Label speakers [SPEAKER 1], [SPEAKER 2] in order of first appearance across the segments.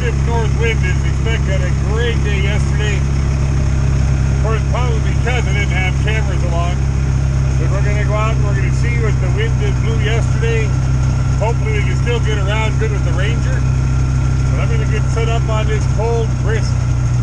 [SPEAKER 1] stiff north wind is expected. A great day yesterday. Of course, probably because I didn't have cameras along. But we're going to go out and we're going to see what the wind that blew yesterday. Hopefully we can still get around good with the Ranger. But I'm going to get set up on this cold, brisk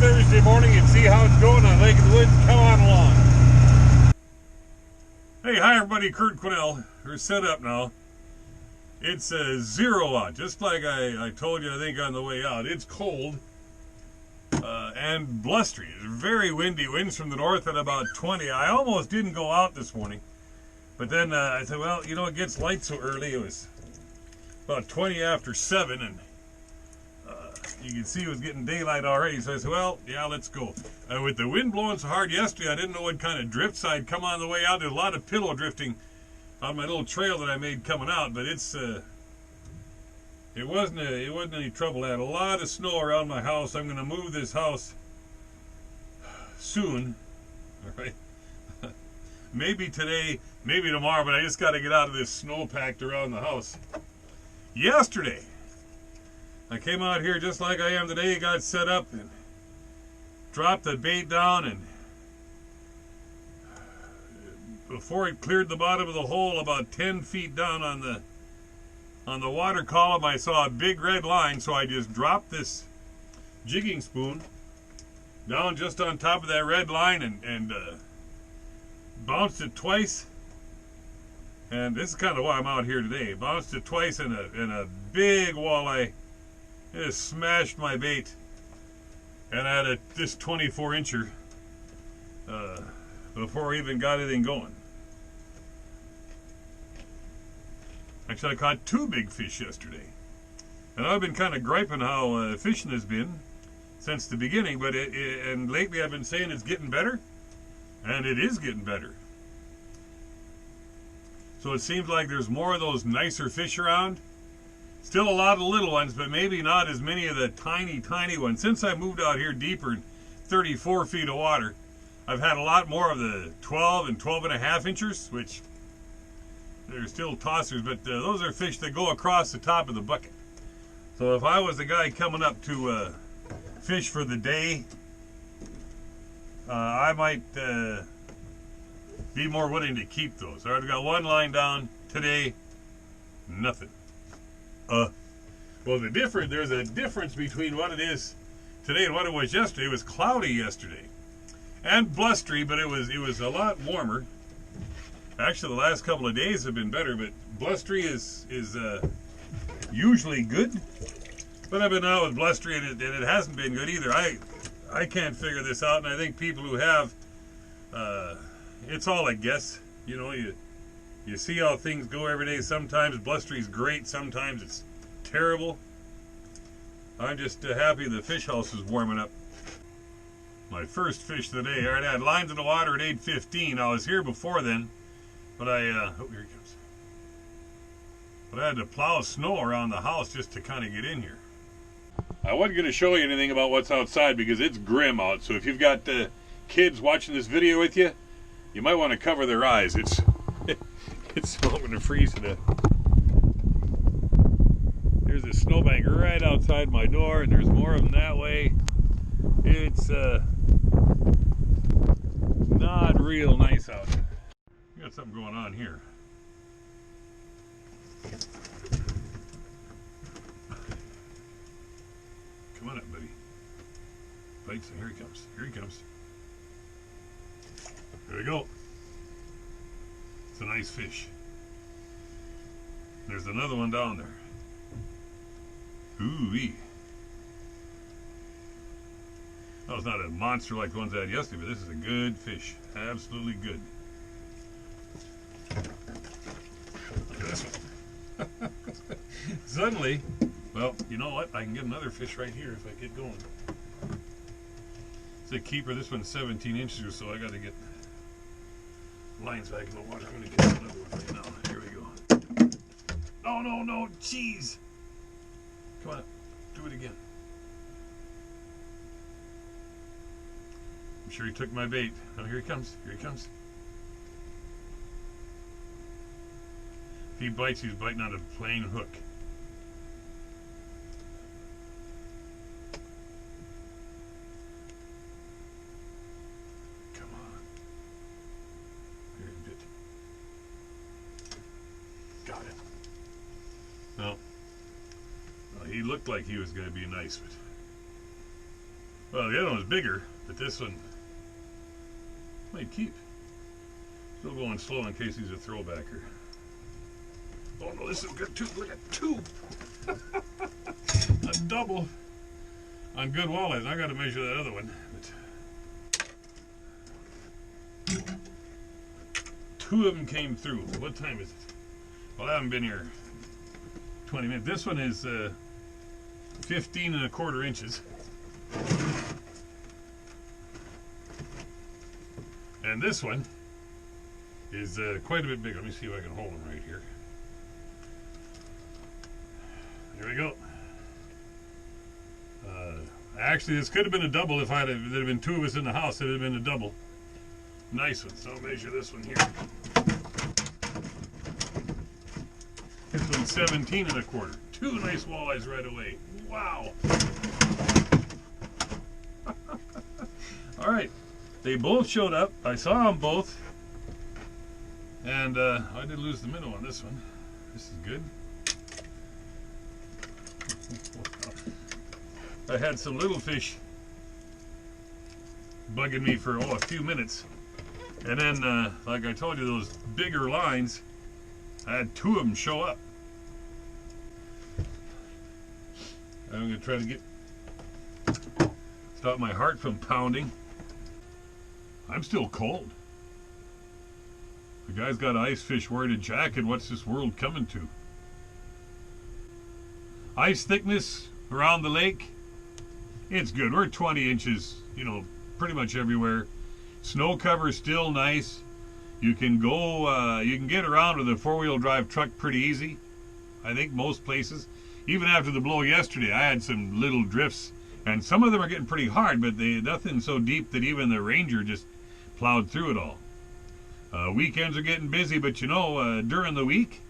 [SPEAKER 1] Thursday morning and see how it's going on Lake of the Woods. Come on along. Hey, hi everybody, Kurt Quinnell. We're set up now. It's 0 out, just like I told you, I think, on the way out. It's cold and blustery. It's very windy. Winds from the north at about 20. I almost didn't go out this morning. But then I said, well, you know, it gets light so early. It was about 20 after 7, and you can see it was getting daylight already. So I said, well, yeah, let's go. With the wind blowing so hard yesterday, I didn't know what kind of drifts I'd come on the way out. There's a lot of pillow drifting on my little trail that I made coming out, but it wasn't any trouble. I had a lot of snow around my house. I'm going to move this house soon. All right. Maybe today, maybe tomorrow, but I just got to get out of this snow packed around the house. Yesterday, I came out here just like I am today, got set up and dropped the bait down, and before it cleared the bottom of the hole, about 10 feet down on the water column, I saw a big red line, so I just dropped this jigging spoon down just on top of that red line and bounced it twice. And this is kind of why I'm out here today. Bounced it twice, and a big walleye. It just smashed my bait. And I had this 24-incher before I even got anything going. Actually, I caught 2 big fish yesterday. And I've been kind of griping how fishing has been since the beginning, but and lately I've been saying it's getting better, and it is getting better. So it seems like there's more of those nicer fish around. Still a lot of little ones, but maybe not as many of the tiny, tiny ones. Since I moved out here deeper in 34 feet of water, I've had a lot more of the 12 and 12.5 inchers, which they're still tossers, but those are fish that go across the top of the bucket. So if I was the guy coming up to fish for the day, I might be more willing to keep those. I already got one line down today, nothing. Well, there's a difference between what it is today and what it was yesterday. It was cloudy yesterday and blustery, but it was a lot warmer. Actually, the last couple of days have been better, but blustery is usually good. But I've been out with blustery, and it hasn't been good either. I can't figure this out, and I think people who have, it's all a guess. You know, you see how things go every day. Sometimes blustery's great, sometimes it's terrible. I'm just happy the fish house is warming up. My first fish of the day. I already had lines in the water at 8:15. I was here before then, but oh, here he comes. But I had to plow snow around the house just to kind of get in here. I wasn't going to show you anything about what's outside because it's grim out. So if you've got kids watching this video with you, you might want to cover their eyes. It's hoping to freeze to death. There's a snowbank right outside my door, and there's more of them that way. It's not real nice out. We got something going on here. Come on up, buddy. Bites, here he comes. Here he comes. There we go. It's a nice fish. There's another one down there. Ooh-wee. That was not a monster like the ones I had yesterday, but this is a good fish. Absolutely good. Look at this one. Suddenly, well, you know what? I can get another fish right here if I get going. It's a keeper. This one's 17 inches or so. I got to get lines back in the water. I'm going to get another one right now. Here we go. No, no, no. Jeez. Come on. Do it again. I'm sure he took my bait. Oh, here he comes. Here he comes. If he bites, he's biting on a plain hook. looked like he was going to be nice, but well, the other one was bigger, but this one might keep. Still going slow in case he's a throwbacker. Oh no, this is good too. Look at two. A double on good walleyes. I got to measure that other one. But two of them came through. What time is it? Well, I haven't been here 20 minutes. This one is 15¼ inches. And this one is quite a bit bigger. Let me see if I can hold them right here. There we go. Actually, this could have been a double if there'd have been two of us in the house. It would have been a double. Nice one. So I'll measure this one here. This one's 17¼ Two nice walleyes right away. Wow. All right. They both showed up. I saw them both. And I did lose the minnow on this one. This is good. I had some little fish bugging me for a few minutes. And then, like I told you, those bigger lines, I had two of them show up. I'm going to try to stop my heart from pounding. I'm still cold. The guy's got ice fish wearing a jacket. What's this world coming to? Ice thickness around the lake, it's good. We're 20 inches, pretty much everywhere. Snow cover still nice. You can go, you can get around with a four-wheel drive truck pretty easy. I think most places. Even after the blow yesterday, I had some little drifts, and some of them are getting pretty hard, but nothing so deep that even the Ranger just plowed through it all. Weekends are getting busy, but during the week,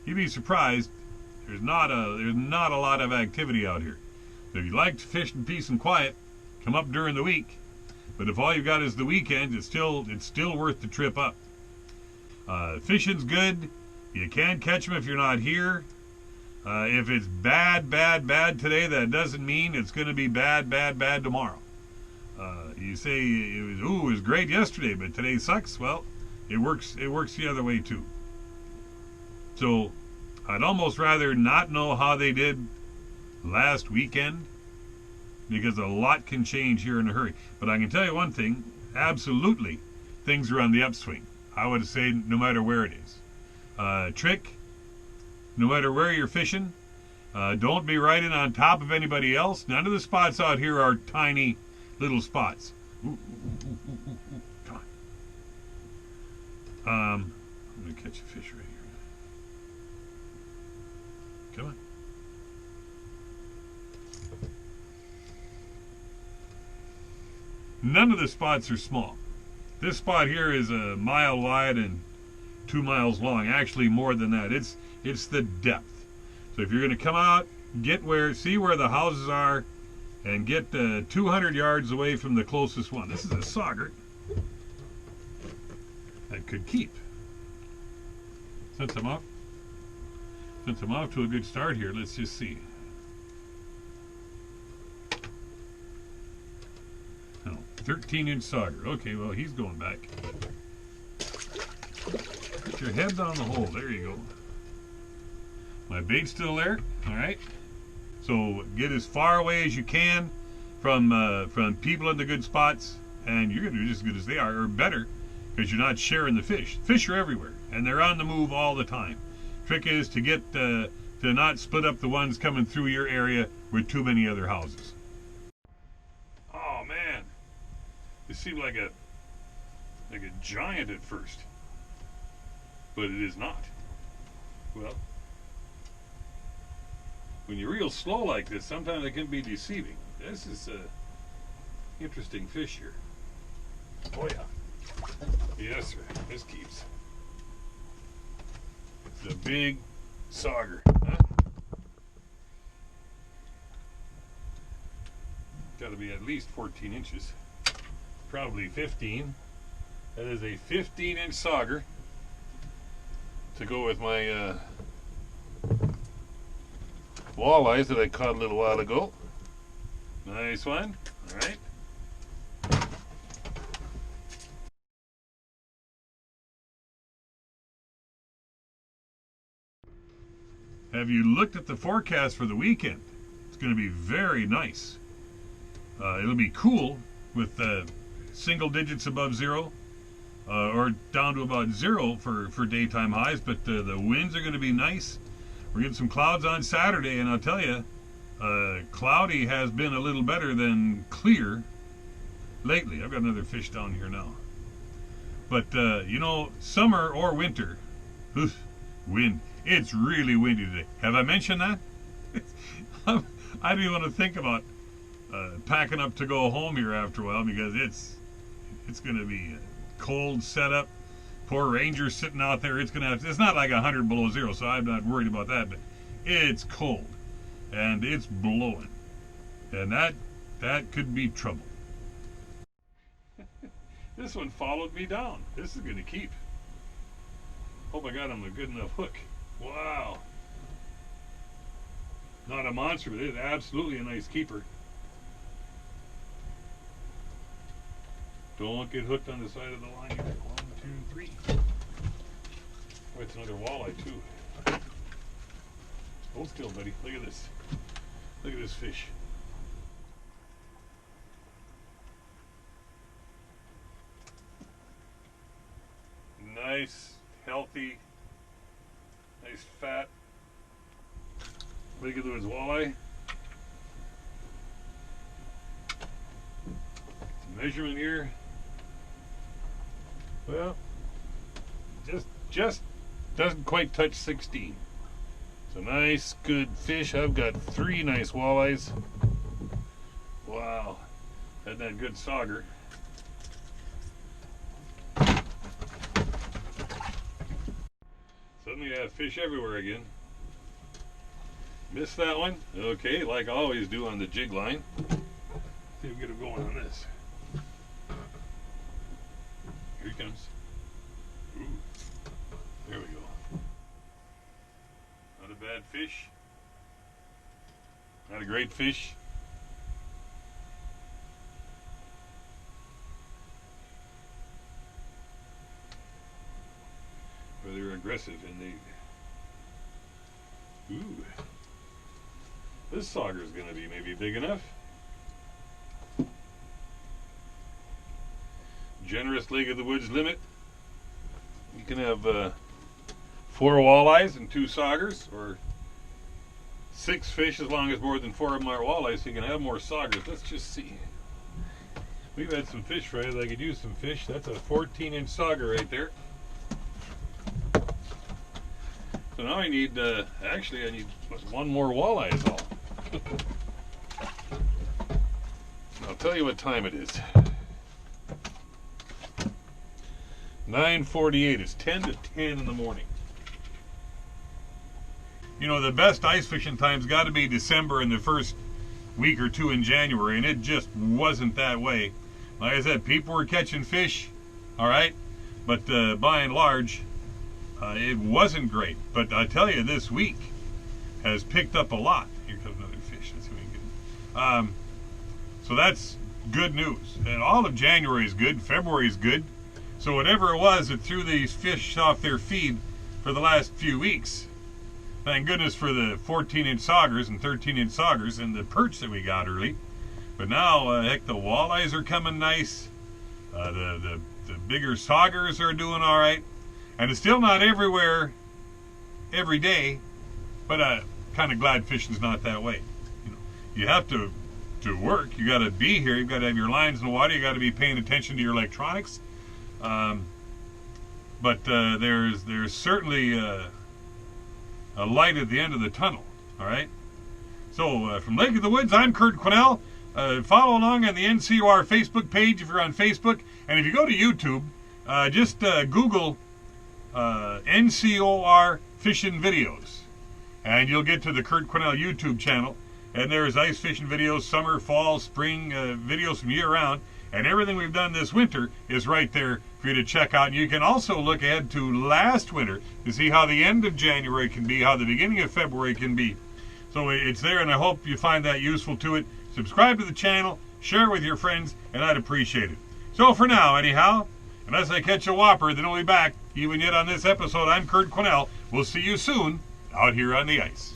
[SPEAKER 1] you'd be surprised. There's not a lot of activity out here. So if you like to fish in peace and quiet, come up during the week. But if all you've got is the weekend, it's still worth the trip up. Fishing's good. You can't catch them if you're not here. If it's bad today, that doesn't mean it's going to be bad tomorrow. You say it was great yesterday, but today sucks. Well, it works the other way too. So I'd almost rather not know how they did last weekend, because a lot can change here in a hurry. But I can tell you one thing, absolutely, things are on the upswing. I would say no matter where it is. Trick, no matter where you're fishing, don't be riding on top of anybody else. None of the spots out here are tiny little spots. Ooh, come on. I'm going to catch a fish right here. Come on. None of the spots are small. This spot here is a mile wide and 2 miles long. Actually, more than that. It's the depth. So if you're going to come out, see where the houses are, and get 200 yards away from the closest one. This is a sauger that could keep. Since I'm off to a good start here, let's just see. No, 13-inch sauger. Okay, well, he's going back. Put your head on the hole. There you go. My bait's still there. All right. So get as far away as you can from people in the good spots, and you're going to do just as good as they are, or better, because you're not sharing the fish. Fish are everywhere, and they're on the move all the time. Trick is to get to not split up the ones coming through your area with too many other houses. Oh man, it seemed like a giant at first, but it is not. Well, when you're real slow like this, sometimes it can be deceiving. This is a interesting fish here. Oh yeah. Yes, sir. This keeps. It's a big sauger, huh? Got to be at least 14 inches. Probably 15. That is a 15-inch sauger to go with my walleyes that I caught a little while ago. Nice one. All right. Have you looked at the forecast for the weekend? It's going to be very nice. It'll be cool with single digits above zero, or down to about zero for daytime highs, but the winds are going to be nice. We're getting some clouds on Saturday, and I'll tell you, cloudy has been a little better than clear lately. I've got another fish down here now. But, you know, summer or winter, wind. It's really windy today. Have I mentioned that? I don't even want to think about packing up to go home here after a while, because it's going to be a cold setup. Poor Ranger's sitting out there. It's not like 100 below zero, so I'm not worried about that, but it's cold and it's blowing, and that could be trouble. This one followed me down. This is going to keep. Hope I got him a good enough hook. Wow. Not a monster, but it's absolutely a nice keeper. Don't get hooked on the side of the line. 1, 2, 3. Oh, it's another walleye too. Hold still, buddy. Look at this. Look at this fish. Nice, healthy, nice fat. Look at those walleye. Measurement here. Well, just doesn't quite touch 16. It's a nice, good fish. I've got 3 nice walleyes. Wow, had that good sauger. Suddenly I have fish everywhere again. Missed that one. Okay, like I always do on the jig line. See if we can get him going on this. Here he comes. Ooh. There we go. Not a bad fish. Not a great fish. Rather aggressive indeed. Ooh. This sauger is going to be maybe big enough. Generous League of the Woods limit. You can have 4 walleyes and 2 saugers, or 6 fish as long as more than 4 of them are walleyes, so you can have more saugers. Let's just see. We've had some fish fries. I could use some fish. That's a 14-inch sauger right there. So now I need, actually I need 1 more walleye is all. I'll tell you what time it is. 9:48. It's 10 to 10 in the morning. You know, the best ice fishing time's got to be December and the first week or 2 in January, and it just wasn't that way. Like I said, people were catching fish, all right, but by and large, it wasn't great. But I tell you, this week has picked up a lot. Here comes another fish. Let's see what we can get. So that's good news. And all of January is good. February is good. So whatever it was that threw these fish off their feed for the last few weeks, thank goodness for the 14-inch saugers and 13-inch saugers and the perch that we got early. But now, heck, the walleyes are coming nice. The bigger saugers are doing all right. And it's still not everywhere every day, but I'm kind of glad fishing's not that way. You know, you have to work. You got to be here. You got to have your lines in the water. You got to be paying attention to your electronics. But there's certainly a light at the end of the tunnel. All right. So from Lake of the Woods, I'm Kurt Quinnell. Follow along on the NCOR Facebook page if you're on Facebook, and if you go to YouTube, just Google NCOR Fishing Videos, and you'll get to the Kurt Quinnell YouTube channel. And there's ice fishing videos, summer, fall, spring videos from year round, and everything we've done this winter is right there for you to check out. And you can also look ahead to last winter to see how the end of January can be, how the beginning of February can be. So it's there, and I hope you find that useful to it. Subscribe to the channel, share it with your friends, and I'd appreciate it. So for now, anyhow, unless I catch a whopper, then I'll be back. Even yet on this episode, I'm Kurt Quinnell. We'll see you soon out here on the ice.